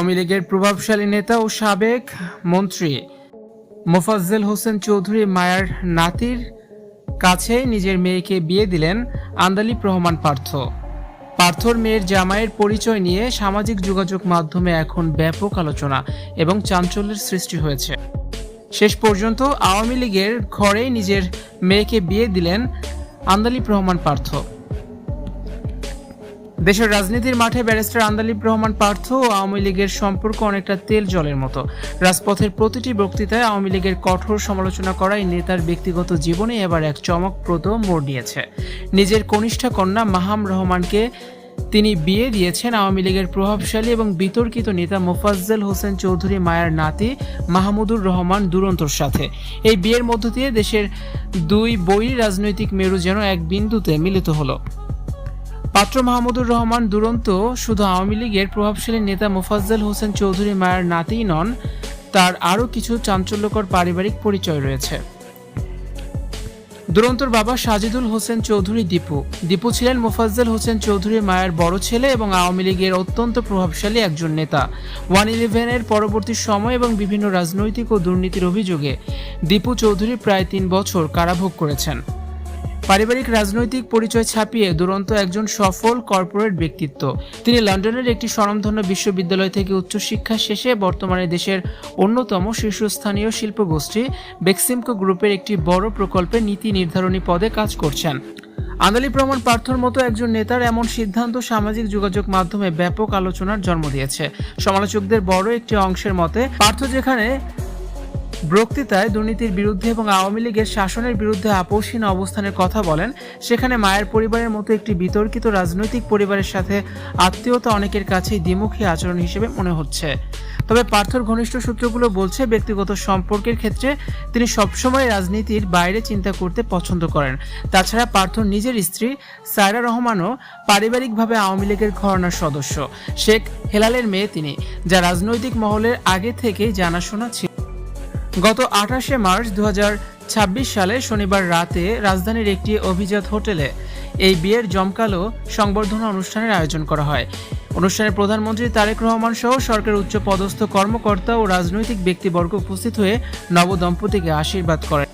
আওয়ামী লীগের প্রভাবশালী নেতা ও সাবেক মন্ত্রী মোফাজ্জেল হোসেন চৌধুরী মায়ার নাতির কাছে নিজের মেয়েকে বিয়ে দিলেন আন্দালিব রহমান পার্থ। পার্থর মেয়ের জামাইয়ের পরিচয় নিয়ে সামাজিক যোগাযোগ মাধ্যমে এখন ব্যাপক আলোচনা এবং চাঞ্চল্যের সৃষ্টি হয়েছে। শেষ পর্যন্ত আওয়ামী লীগের ঘরেই নিজের মেয়েকে বিয়ে দিলেন আন্দালিব রহমান পার্থ। দেশের রাজনীতির মাঠে ব্যারিস্টার আন্দালিব রহমান পার্থ ও আওয়ামী লীগের সম্পর্ক অনেকটা তেল জলের মতো। রাজপথের প্রতিটি বক্তৃতায় আওয়ামী লীগের কঠোর সমালোচনা করা এই নেতার ব্যক্তিগত জীবনে এবার এক চমকপ্রদ মোড় নিয়েছে। নিজের কনিষ্ঠ কন্যা মাহাম রহমানকে তিনি বিয়ে দিয়েছেন আওয়ামী লীগের প্রভাবশালী এবং বিতর্কিত নেতা মোফাজ্জেল হোসেন চৌধুরী মায়ার নাতি মাহমুদুর রহমান দুরন্তর সাথে। এই বিয়ের মধ্য দিয়ে দেশের দুই বৈরী রাজনৈতিক মেরু যেন এক বিন্দুতে মিলিত হলো। পাত্র মাহমুদুর রহমান দুরন্ত শুধু আওয়ামী লীগের প্রভাবশালী নেতা মোফাজ্জেল হোসেন চৌধুরী মায়ার নাতিই নন, তার আরও কিছু চাঞ্চল্যকর পারিবারিক পরিচয় রয়েছে। দুরন্তর বাবা সাজিদুল হোসেন চৌধুরী দীপু ছিলেন মোফাজ্জেল হোসেন চৌধুরী মায়ের বড় ছেলে এবং আওয়ামী লীগের অত্যন্ত প্রভাবশালী একজন নেতা। 111-এর পরবর্তী সময় এবং বিভিন্ন রাজনৈতিক ও দুর্নীতির অভিযোগে দীপু চৌধুরী প্রায় 3 বছর কারাভোগ করেছেন। পারিবারিক রাজনৈতিক পরিচয় ছাপিয়ে দুরন্ত একজন সফল কর্পোরেট ব্যক্তিত্ব। তিনি লন্ডনের একটি স্বনামধন্য বিশ্ববিদ্যালয় থেকে উচ্চশিক্ষা শেষে বর্তমানে দেশের অন্যতম শীর্ষস্থানীয় শিল্পগোষ্ঠী বেক্সিমকো গ্রুপের একটি বড় প্রকল্পে নীতি নির্ধারণী পদে কাজ করছেন। আন্দালিব রহমান পার্থর মতো একজন নেতার এমন সিদ্ধান্ত সামাজিক যোগাযোগ মাধ্যমে ব্যাপক আলোচনার জন্ম দিয়েছে। সমালোচকদের বড় একটি অংশের মতে, পার্থ যেখানে বক্তৃতায় দুর্নীতির বিরুদ্ধে এবং আওয়ামী লীগের শাসনের বিরুদ্ধে আপোষহীন অবস্থানের কথা বলেন, সেখানে মায়ের পরিবারের মতো একটি বিতর্কিত রাজনৈতিক পরিবারের সাথে আত্মীয়তা অনেকের কাছেই দ্বিমুখী আচরণ হিসেবে মনে হচ্ছে। তবে পার্থর ঘনিষ্ঠ সূত্রগুলো বলছে, ব্যক্তিগত সম্পর্কের ক্ষেত্রে তিনি সবসময় রাজনীতির বাইরে চিন্তা করতে পছন্দ করেন। তাছাড়া পার্থর নিজের স্ত্রী সায়রা রহমানও পারিবারিকভাবে আওয়ামী লীগের ঘরানার সদস্য। শেখ হেলালের মেয়ে তিনি, যা রাজনৈতিক মহলের আগে থেকেই জানাশোনা ছিল। গত 28শে মার্চ 2026 সালে শনিবার রাতে রাজধানীর একটি অভিজাত হোটেলে এই বিয়ের জমকালো সংবর্ধনা অনুষ্ঠানের আয়োজন করা হয়। অনুষ্ঠানে প্রধানমন্ত্রী তারেক রহমান সহ সরকারের উচ্চ পদস্থ কর্মকর্তা ও রাজনৈতিক ব্যক্তিবর্গ উপস্থিত হয়ে নবদম্পতিকে আশীর্বাদ করেন।